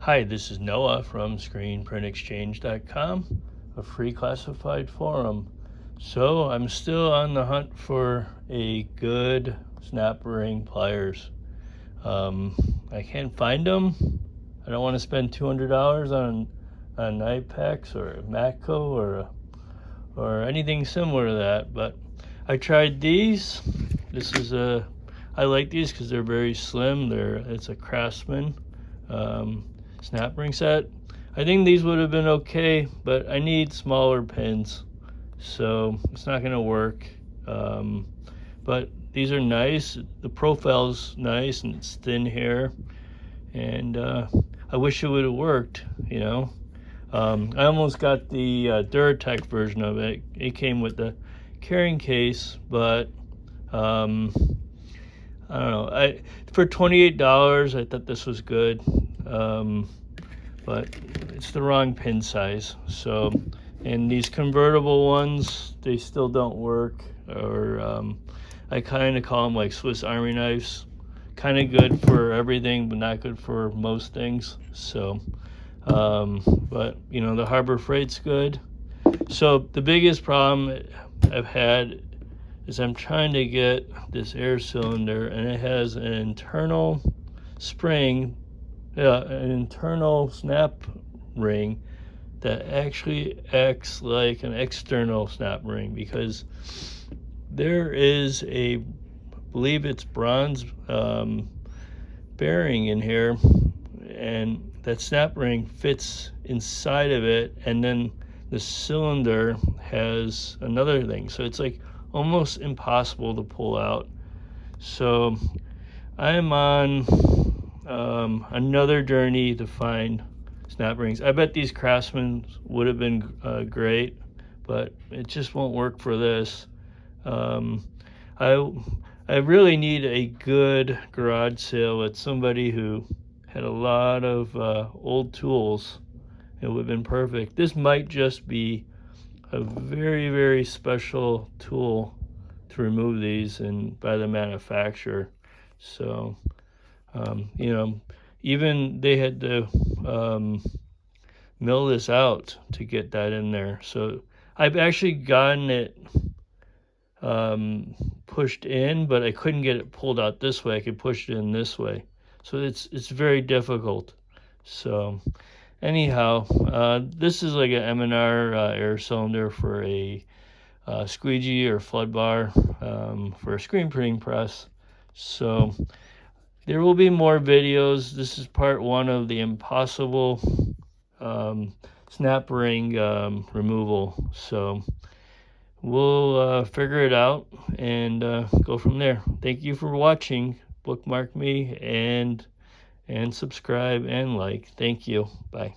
Hi, this is Noah from ScreenPrintExchange.com, a free classified forum. So I'm still on the hunt for a good snap ring pliers. I can't find them. I don't want to spend $200 on Ipex or a Matco or anything similar to that. But I tried these. I like these because they're very slim. It's a Craftsman snap ring set. I think these would have been okay, but I need smaller pins, so it's not going to work. But these are nice. The profile's nice and it's thin here, and I wish it would have worked, you know. I almost got the Duratec version of it. It came with the carrying case, but I don't know. For $28, I thought this was good, but it's the wrong pin size. So, and these convertible ones, they still don't work. Or I kind of call them like Swiss Army knives. Kind of good for everything, but not good for most things. So, but you know, the Harbor Freight's good. So the biggest problem I've had is I'm trying to get this air cylinder, and it has an internal spring, an internal snap ring that actually acts like an external snap ring, because there is I believe it's bronze bearing in here, and that snap ring fits inside of it, and then the cylinder has another thing, so it's like almost impossible to pull out. So I'm on another journey to find snap rings. I bet these Craftsman would have been great, but it just won't work for this. I really need a good garage sale with somebody who had a lot of old tools. It would have been perfect. This might just be a very, very special tool to remove these and by the manufacturer. So, you know, even they had to mill this out to get that in there. So I've actually gotten it pushed in, but I couldn't get it pulled out this way. I could push it in this way. So it's very difficult. So anyhow, this is like an M&R air cylinder for a squeegee or flood bar for a screen printing press. So there will be more videos. This is part one of the impossible snap ring removal. So we'll figure it out and go from there. Thank you for watching. Bookmark me and subscribe and like. Thank you. Bye.